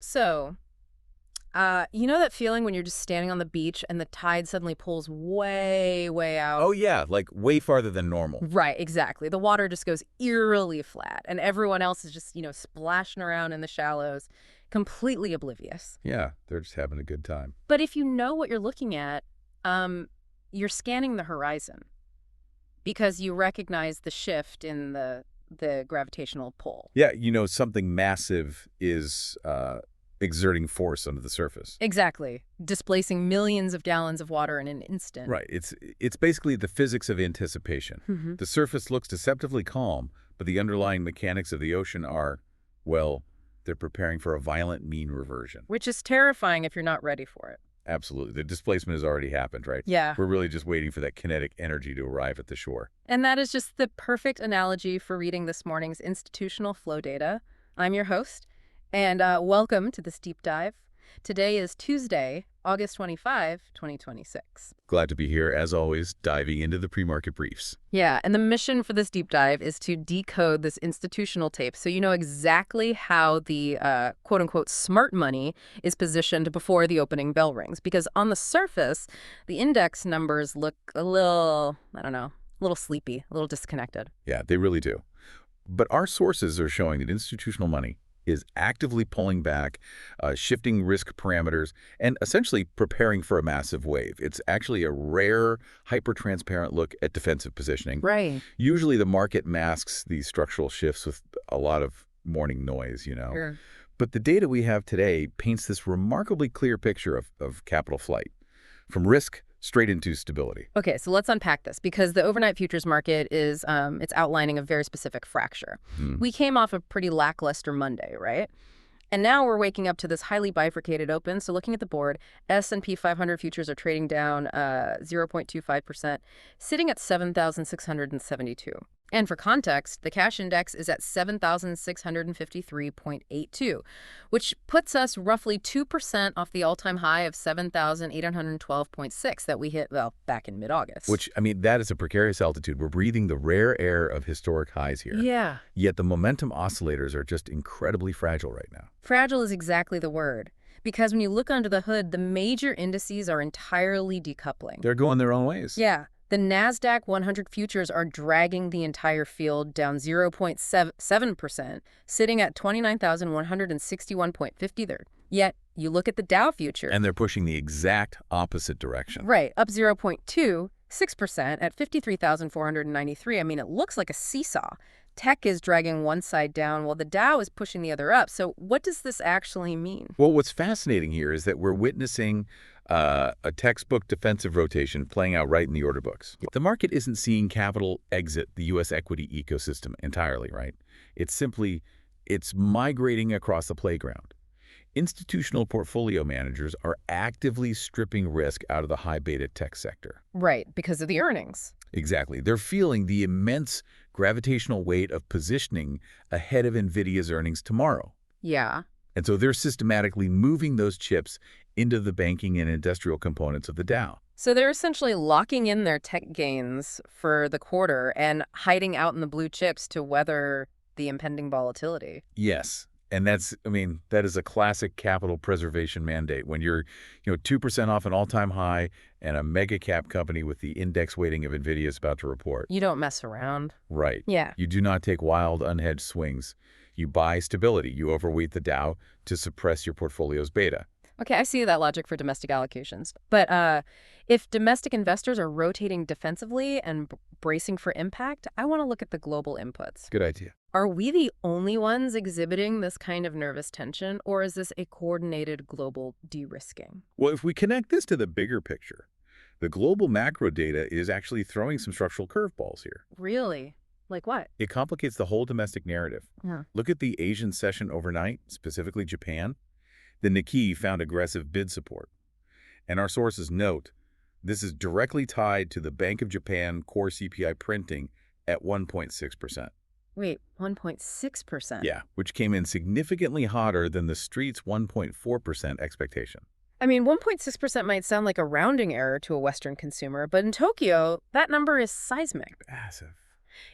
So, you know that feeling when you're just standing on the beach and the tide suddenly pulls way, way out? Oh, yeah, like way farther than normal. Right, exactly. The water just goes eerily flat, and everyone else is just, splashing around in the shallows, completely oblivious. Yeah, they're just having a good time. But if you know what you're looking at, you're scanning the horizon because you recognize the shift in the gravitational pull. Yeah, something massive is exerting force under the surface. Exactly. Displacing millions of gallons of water in an instant. Right. It's basically the physics of anticipation. Mm-hmm. The surface looks deceptively calm, but the underlying mechanics of the ocean are, well, they're preparing for a violent mean reversion. Which is terrifying if you're not ready for it. Absolutely. The displacement has already happened, right? Yeah. We're really just waiting for that kinetic energy to arrive at the shore. And that is just the perfect analogy for reading this morning's institutional flow data. I'm your host, and welcome to this deep dive. Today is Tuesday, August 25, 2026. Glad to be here, as always, diving into the pre-market briefs. Yeah, and the mission for this deep dive is to decode this institutional tape so you know exactly how the quote-unquote smart money is positioned before the opening bell rings. Because on the surface, the index numbers look a little, a little sleepy, a little disconnected. Yeah, they really do. But our sources are showing that institutional money is actively pulling back, shifting risk parameters, and essentially preparing for a massive wave. It's actually a rare, hyper-transparent look at defensive positioning. Right. Usually the market masks these structural shifts with a lot of morning noise, Sure. But the data we have today paints this remarkably clear picture of capital flight, from risk straight into stability. Okay, so let's unpack this because the overnight futures market is it's outlining a very specific fracture. We came off a pretty lackluster Monday, right? And now we're waking up to this highly bifurcated open. So looking at the board, S&P 500 futures are trading down 0.25%, sitting at 7,672. And for context, the cash index is at 7,653.82, which puts us roughly 2% off the all-time high of 7,812.6 that we hit, back in mid-August. Which, that is a precarious altitude. We're breathing the rare air of historic highs here. Yeah. Yet the momentum oscillators are just incredibly fragile right now. Fragile is exactly the word. Because when you look under the hood, the major indices are entirely decoupling. They're going their own ways. Yeah. The Nasdaq 100 futures are dragging the entire field down 0.7%, sitting at 29,161.50 there. Yet, you look at the Dow future. And they're pushing the exact opposite direction. Right, up 0.26% at 53,493. It looks like a seesaw. Tech is dragging one side down while the Dow is pushing the other up. So what does this actually mean? Well, what's fascinating here is that we're witnessing a textbook defensive rotation playing out right in the order books. The market isn't seeing capital exit the U.S. equity ecosystem entirely, right? It's migrating across the playground. Institutional portfolio managers are actively stripping risk out of the high beta tech sector. Right, because of the earnings. Exactly. They're feeling the immense gravitational weight of positioning ahead of Nvidia's earnings tomorrow. Yeah. And so they're systematically moving those chips into the banking and industrial components of the Dow. So they're essentially locking in their tech gains for the quarter and hiding out in the blue chips to weather the impending volatility. Yes. And that is a classic capital preservation mandate. When you're, 2% off an all-time high and a mega cap company with the index weighting of Nvidia is about to report. You don't mess around. Right. Yeah. You do not take wild, unhedged swings. You buy stability. You overweight the Dow to suppress your portfolio's beta. Okay, I see that logic for domestic allocations. But if domestic investors are rotating defensively and bracing for impact, I want to look at the global inputs. Good idea. Are we the only ones exhibiting this kind of nervous tension, or is this a coordinated global de-risking? Well, if we connect this to the bigger picture, the global macro data is actually throwing some structural curveballs here. Really? Like what? It complicates the whole domestic narrative. Yeah. Look at the Asian session overnight, specifically Japan. The Nikkei found aggressive bid support. And our sources note this is directly tied to the Bank of Japan core CPI printing at 1.6%. Wait, 1.6%? Yeah, which came in significantly hotter than the street's 1.4% expectation. 1.6% might sound like a rounding error to a Western consumer, but in Tokyo, that number is seismic. Massive.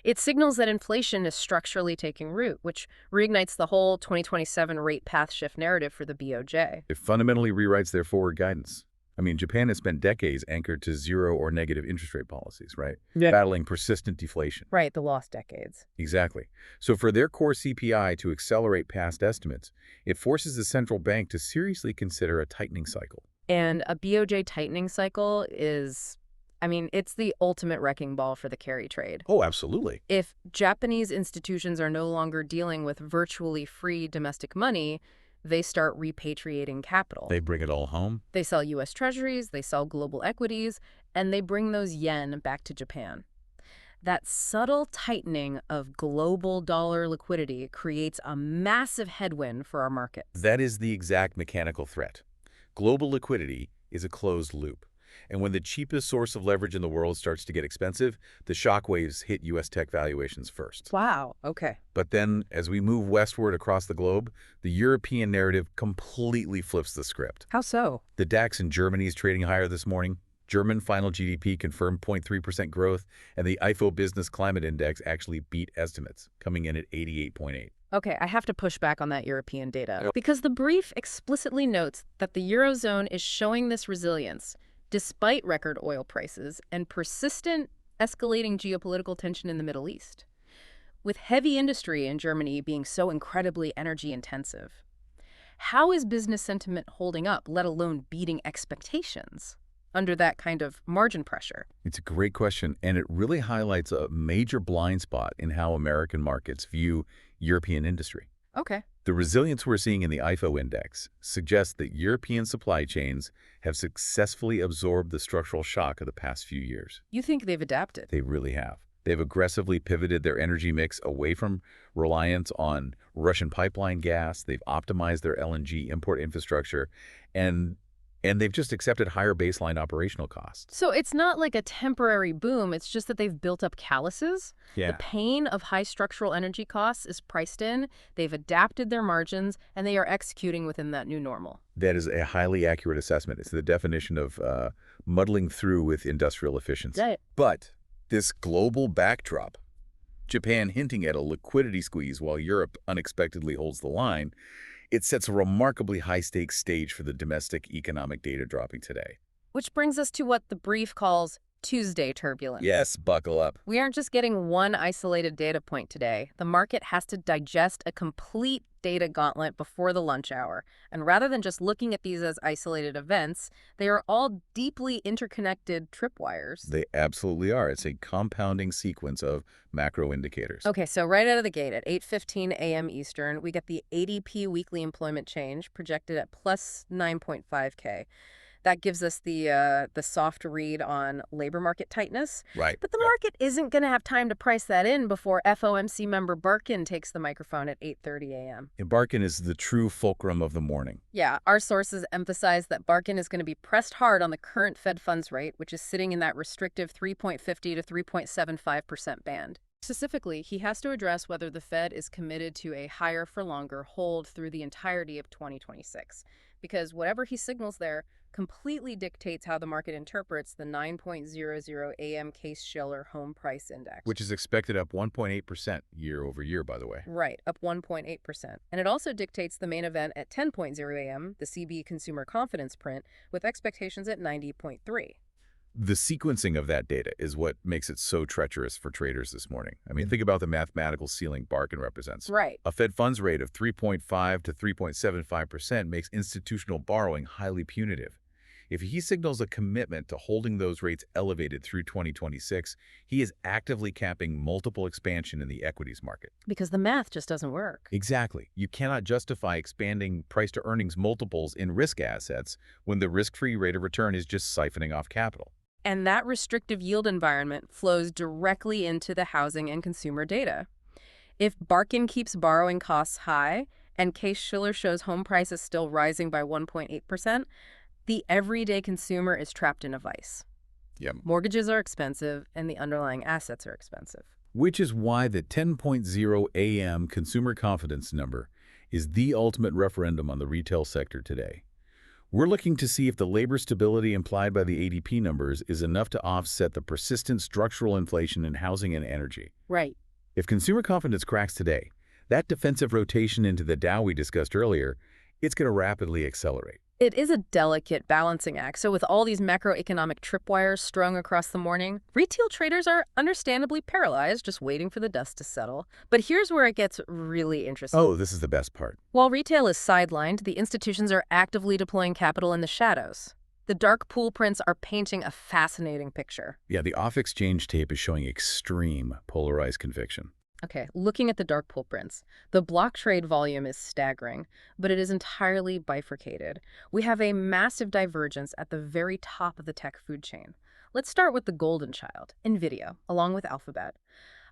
It signals that inflation is structurally taking root, which reignites the whole 2027 rate path shift narrative for the BOJ. It fundamentally rewrites their forward guidance. I mean, Japan has spent decades anchored to zero or negative interest rate policies, right? Yeah. Battling persistent deflation. Right, the lost decades. Exactly. So for their core CPI to accelerate past estimates, it forces the central bank to seriously consider a tightening cycle. And a BOJ tightening cycle is, it's the ultimate wrecking ball for the carry trade. Oh, absolutely. If Japanese institutions are no longer dealing with virtually free domestic money, they start repatriating capital. They bring it all home. They sell U.S. treasuries, they sell global equities, and they bring those yen back to Japan. That subtle tightening of global dollar liquidity creates a massive headwind for our markets. That is the exact mechanical threat. Global liquidity is a closed loop. And when the cheapest source of leverage in the world starts to get expensive, the shockwaves hit U.S. tech valuations first. Wow, okay. But then, as we move westward across the globe, the European narrative completely flips the script. How so? The DAX in Germany is trading higher this morning. German final GDP confirmed 0.3% growth, and the IFO Business Climate Index actually beat estimates, coming in at 88.8. Okay, I have to push back on that European data, because the brief explicitly notes that the Eurozone is showing this resilience despite record oil prices and persistent escalating geopolitical tension in the Middle East, with heavy industry in Germany being so incredibly energy intensive. How is business sentiment holding up, let alone beating expectations, under that kind of margin pressure? It's a great question, and it really highlights a major blind spot in how American markets view European industry. Okay. The resilience we're seeing in the IFO index suggests that European supply chains have successfully absorbed the structural shock of the past few years. You think they've adapted? They really have. They've aggressively pivoted their energy mix away from reliance on Russian pipeline gas. They've optimized their LNG import infrastructure, and they've just accepted higher baseline operational costs. So it's not like a temporary boom, it's just that they've built up calluses. Yeah. The pain of high structural energy costs is priced in, they've adapted their margins, and they are executing within that new normal. That is a highly accurate assessment. It's the definition of muddling through with industrial efficiency. Right. But this global backdrop, Japan hinting at a liquidity squeeze while Europe unexpectedly holds the line, it sets a remarkably high-stakes stage for the domestic economic data dropping today. Which brings us to what the brief calls Tuesday turbulence. Yes, buckle up. We aren't just getting one isolated data point today. The market has to digest a complete data gauntlet before the lunch hour. And rather than just looking at these as isolated events, they are all deeply interconnected tripwires. They absolutely are. It's a compounding sequence of macro indicators. Okay, so right out of the gate at 8:15 a.m. Eastern, we get the ADP weekly employment change projected at plus 9.5K. That gives us the soft read on labor market tightness. Right. But the market isn't going to have time to price that in before FOMC member Barkin takes the microphone at 8:30 a.m. And Barkin is the true fulcrum of the morning. Yeah, our sources emphasize that Barkin is going to be pressed hard on the current Fed funds rate, which is sitting in that restrictive 3.50 to 3.75% band. Specifically, he has to address whether the Fed is committed to a higher for longer hold through the entirety of 2026, because whatever he signals there completely dictates how the market interprets the 9.00 a.m. Case-Shiller Home Price Index. Which is expected up 1.8% year over year, by the way. Right, up 1.8%. And it also dictates the main event at 10.0 a.m., the CB Consumer Confidence print, with expectations at 90.3. The sequencing of that data is what makes it so treacherous for traders this morning. I mean, think about the mathematical ceiling Barkin represents. Right. A Fed funds rate of 3.5 to 3.75% makes institutional borrowing highly punitive. If he signals a commitment to holding those rates elevated through 2026, he is actively capping multiple expansion in the equities market. Because the math just doesn't work. Exactly. You cannot justify expanding price-to-earnings multiples in risk assets when the risk-free rate of return is just siphoning off capital. And that restrictive yield environment flows directly into the housing and consumer data. If Barkin keeps borrowing costs high and Case-Shiller shows home prices still rising by 1.8%, the everyday consumer is trapped in a vice. Yep. Mortgages are expensive and the underlying assets are expensive. Which is why the 10.0 a.m. consumer confidence number is the ultimate referendum on the retail sector today. We're looking to see if the labor stability implied by the ADP numbers is enough to offset the persistent structural inflation in housing and energy. Right. If consumer confidence cracks today, that defensive rotation into the Dow we discussed earlier, it's going to rapidly accelerate. It is a delicate balancing act. So with all these macroeconomic tripwires strung across the morning, retail traders are understandably paralyzed, just waiting for the dust to settle. But here's where it gets really interesting. Oh, this is the best part. While retail is sidelined, the institutions are actively deploying capital in the shadows. The dark pool prints are painting a fascinating picture. Yeah, the off-exchange tape is showing extreme polarized conviction. Okay, looking at the dark pool prints, the block trade volume is staggering, but it is entirely bifurcated. We have a massive divergence at the very top of the tech food chain. Let's start with the golden child, Nvidia, along with Alphabet.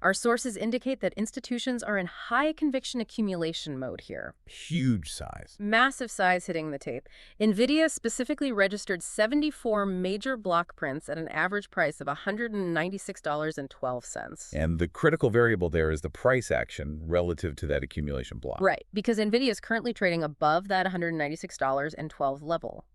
Our sources indicate that institutions are in high conviction accumulation mode here. Huge size. Massive size hitting the tape. Nvidia specifically registered 74 major block prints at an average price of $196.12. And the critical variable there is the price action relative to that accumulation block. Right, because Nvidia is currently trading above that $196.12 level.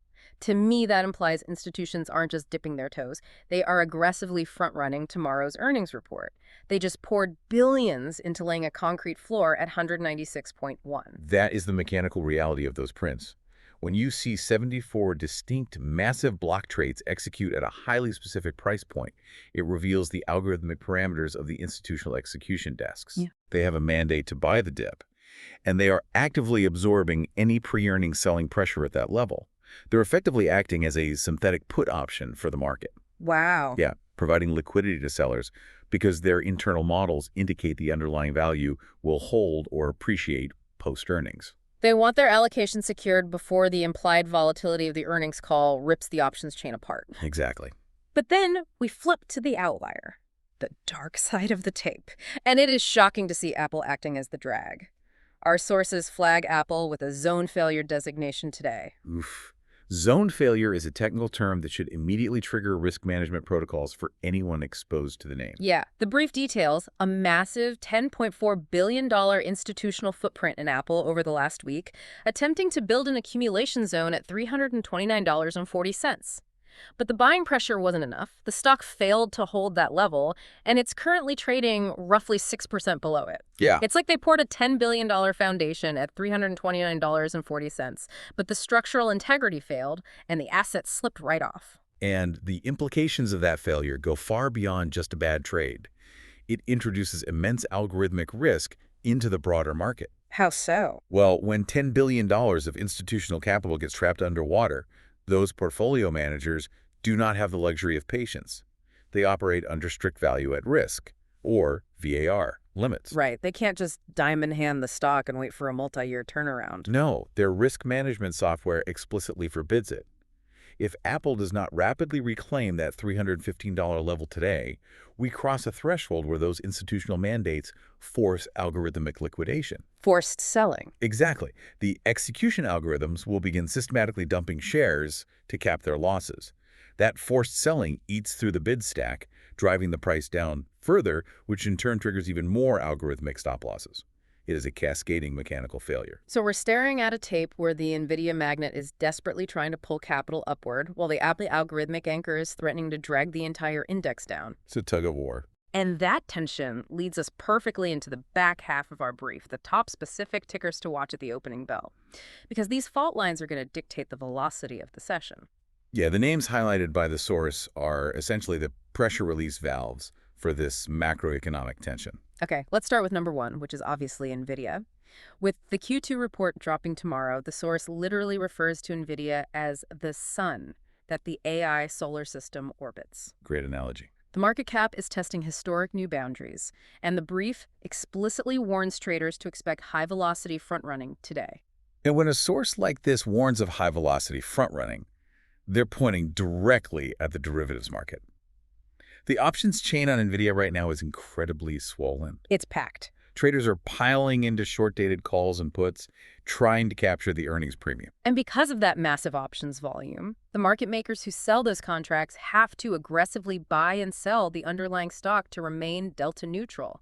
To me, that implies institutions aren't just dipping their toes. They are aggressively front-running tomorrow's earnings report. They just poured billions into laying a concrete floor at 196.1. That is the mechanical reality of those prints. When you see 74 distinct massive block trades execute at a highly specific price point, it reveals the algorithmic parameters of the institutional execution desks. Yeah. They have a mandate to buy the dip, and they are actively absorbing any pre-earnings selling pressure at that level. They're effectively acting as a synthetic put option for the market. Wow. Yeah, providing liquidity to sellers because their internal models indicate the underlying value will hold or appreciate post-earnings. They want their allocation secured before the implied volatility of the earnings call rips the options chain apart. Exactly. But then we flip to the outlier, the dark side of the tape. And it is shocking to see Apple acting as the drag. Our sources flag Apple with a zone failure designation today. Oof. Zone failure is a technical term that should immediately trigger risk management protocols for anyone exposed to the name. Yeah, the brief details, a massive $10.4 billion institutional footprint in Apple over the last week, attempting to build an accumulation zone at $329.40. But the buying pressure wasn't enough. The stock failed to hold that level, and it's currently trading roughly 6% below it. Yeah. It's like they poured a $10 billion foundation at $329.40, but the structural integrity failed, and the asset slipped right off. And the implications of that failure go far beyond just a bad trade. It introduces immense algorithmic risk into the broader market. How so? Well, when $10 billion of institutional capital gets trapped underwater, those portfolio managers do not have the luxury of patience. They operate under strict value at risk, or VAR, limits. Right. They can't just diamond hand the stock and wait for a multi-year turnaround. No, their risk management software explicitly forbids it. If Apple does not rapidly reclaim that $315 level today, we cross a threshold where those institutional mandates force algorithmic liquidation. Forced selling. Exactly. The execution algorithms will begin systematically dumping shares to cap their losses. That forced selling eats through the bid stack, driving the price down further, which in turn triggers even more algorithmic stop losses. It is a cascading mechanical failure. So we're staring at a tape where the Nvidia magnet is desperately trying to pull capital upward, while the Apple algorithmic anchor is threatening to drag the entire index down. It's a tug of war. And that tension leads us perfectly into the back half of our brief, the top specific tickers to watch at the opening bell. Because these fault lines are going to dictate the velocity of the session. Yeah, the names highlighted by the source are essentially the pressure release valves for this macroeconomic tension. Okay, let's start with number one, which is obviously Nvidia. With the Q2 report dropping tomorrow, the source literally refers to Nvidia as the sun that the AI solar system orbits. Great analogy. The market cap is testing historic new boundaries, and the brief explicitly warns traders to expect high-velocity front-running today. And when a source like this warns of high-velocity front-running, they're pointing directly at the derivatives market. The options chain on Nvidia right now is incredibly swollen. It's packed. Traders are piling into short-dated calls and puts, trying to capture the earnings premium. And because of that massive options volume, the market makers who sell those contracts have to aggressively buy and sell the underlying stock to remain delta neutral.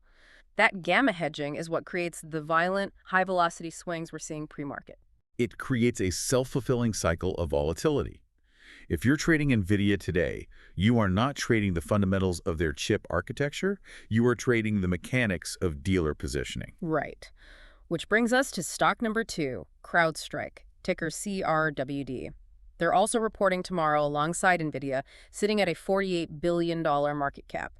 That gamma hedging is what creates the violent, high-velocity swings we're seeing pre-market. It creates a self-fulfilling cycle of volatility. If you're trading Nvidia today, you are not trading the fundamentals of their chip architecture, you are trading the mechanics of dealer positioning. Right. Which brings us to stock number 2, CrowdStrike, ticker CRWD. They're also reporting tomorrow alongside Nvidia, sitting at a $48 billion market cap.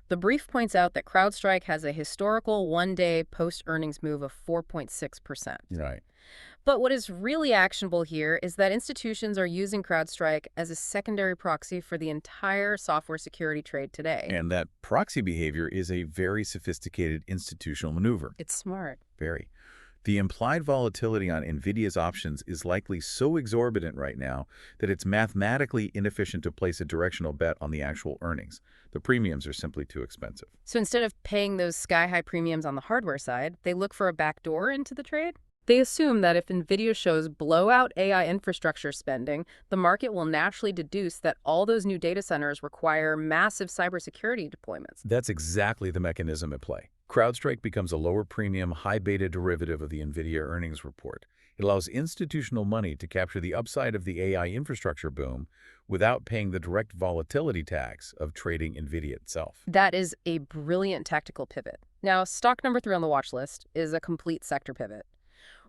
The brief points out that CrowdStrike has a historical one-day post-earnings move of 4.6%. Right. But what is really actionable here is that institutions are using CrowdStrike as a secondary proxy for the entire software security trade today. And that proxy behavior is a very sophisticated institutional maneuver. It's smart. Very. The implied volatility on Nvidia's options is likely so exorbitant right now that it's mathematically inefficient to place a directional bet on the actual earnings. The premiums are simply too expensive. So instead of paying those sky-high premiums on the hardware side, they look for a backdoor into the trade? They assume that if Nvidia shows blowout AI infrastructure spending, the market will naturally deduce that all those new data centers require massive cybersecurity deployments. That's exactly the mechanism at play. CrowdStrike becomes a lower premium, high beta derivative of the Nvidia earnings report. It allows institutional money to capture the upside of the AI infrastructure boom without paying the direct volatility tax of trading Nvidia itself. That is a brilliant tactical pivot. Now, stock number 3 on the watch list is a complete sector pivot.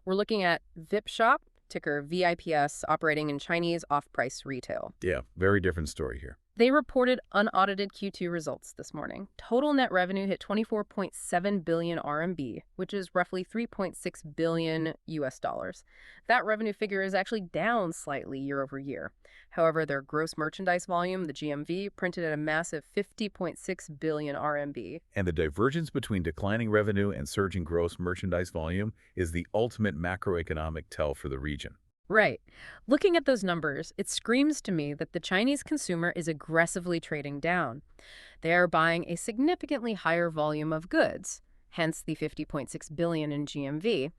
We're looking at VipShop, ticker VIPS, operating in Chinese off-price retail. Yeah, very different story here. They reported unaudited Q2 results this morning. Total net revenue hit 24.7 billion RMB, which is roughly 3.6 billion US dollars. That revenue figure is actually down slightly year over year. However, their gross merchandise volume, the GMV, printed at a massive 50.6 billion RMB. And the divergence between declining revenue and surging gross merchandise volume is the ultimate macroeconomic tell for the region. Right. Looking at those numbers, it screams to me that the Chinese consumer is aggressively trading down. They are buying a significantly higher volume of goods, hence the 50.6 billion in GMV.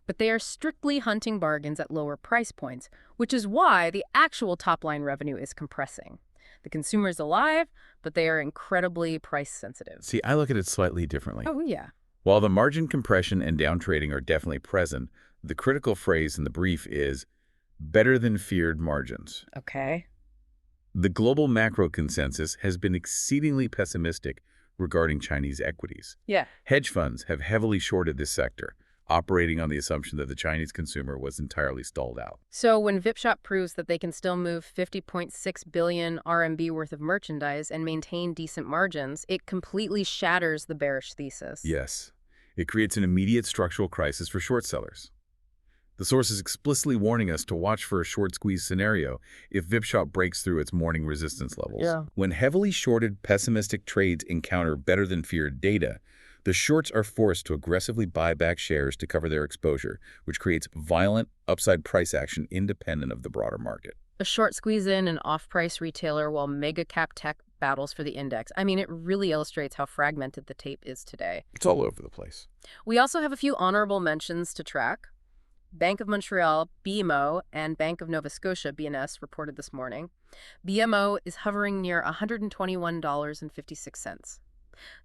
But they are strictly hunting bargains at lower price points, which is why the actual top-line revenue is compressing. The consumer is alive, but they are incredibly price sensitive. See, I look at it slightly differently. Oh, yeah. While the margin compression and downtrading are definitely present, the critical phrase in the brief is better than feared margins. Okay. The global macro consensus has been exceedingly pessimistic regarding Chinese equities. Yeah. Hedge funds have heavily shorted this sector, operating on the assumption that the Chinese consumer was entirely stalled out. So when VipShop proves that they can still move 50.6 billion RMB worth of merchandise and maintain decent margins, it completely shatters the bearish thesis. Yes. It creates an immediate structural crisis for short sellers. The source is explicitly warning us to watch for a short squeeze scenario if VipShop breaks through its morning resistance levels. Yeah. When heavily shorted pessimistic trades encounter better than feared data, the shorts are forced to aggressively buy back shares to cover their exposure, which creates violent upside price action independent of the broader market. A short squeeze in an off-price retailer while mega cap tech battles for the index. I mean, it really illustrates how fragmented the tape is today. It's all over the place. We also have a few honorable mentions to track. Bank of Montreal, BMO, and Bank of Nova Scotia, BNS, reported this morning. BMO is hovering near $121.56.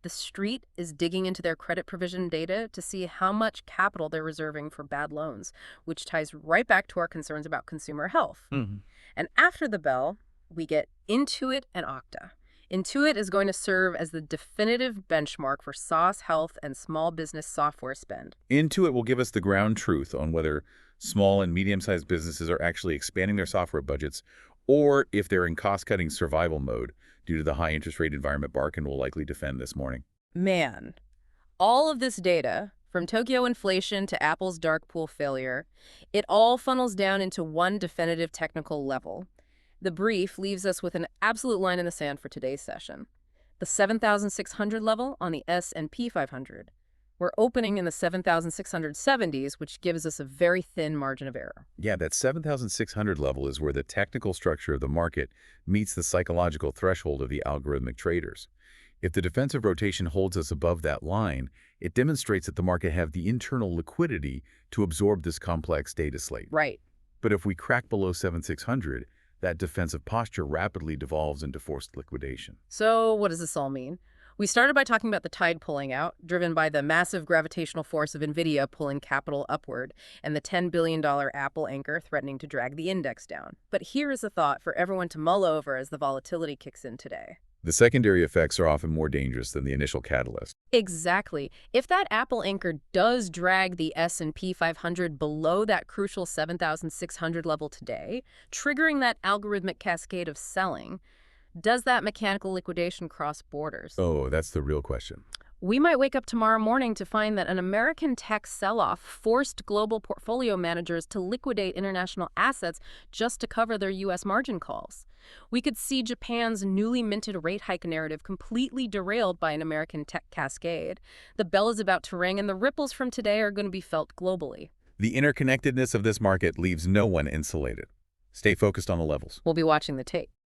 The street is digging into their credit provision data to see how much capital they're reserving for bad loans, which ties right back to our concerns about consumer health. And after the bell, we get Intuit and Okta. Intuit is going to serve as the definitive benchmark for SaaS health and small business software spend. Intuit will give us the ground truth on whether small and medium-sized businesses are actually expanding their software budgets or if they're in cost-cutting survival mode due to the high interest rate environment Barkin will likely defend this morning. Man, all of this data, from Tokyo inflation to Apple's dark pool failure, it all funnels down into one definitive technical level. The brief leaves us with an absolute line in the sand for today's session. The 7,600 level on the S&P 500. We're opening in the 7,670s, which gives us a very thin margin of error. Yeah, that 7,600 level is where the technical structure of the market meets the psychological threshold of the algorithmic traders. If the defensive rotation holds us above that line, it demonstrates that the market have the internal liquidity to absorb this complex data slate. Right. But if we crack below 7,600, that defensive posture rapidly devolves into forced liquidation. So what does this all mean? We started by talking about the tide pulling out, driven by the massive gravitational force of Nvidia pulling capital upward, and the $10 billion Apple anchor threatening to drag the index down. But here is a thought for everyone to mull over as the volatility kicks in today. The secondary effects are often more dangerous than the initial catalyst. Exactly. If that Apple anchor does drag the S&P 500 below that crucial 7,600 level today, triggering that algorithmic cascade of selling, does that mechanical liquidation cross borders? Oh, that's the real question. We might wake up tomorrow morning to find that an American tech sell-off forced global portfolio managers to liquidate international assets just to cover their U.S. margin calls. We could see Japan's newly minted rate hike narrative completely derailed by an American tech cascade. The bell is about to ring, and the ripples from today are going to be felt globally. The interconnectedness of this market leaves no one insulated. Stay focused on the levels. We'll be watching the tape.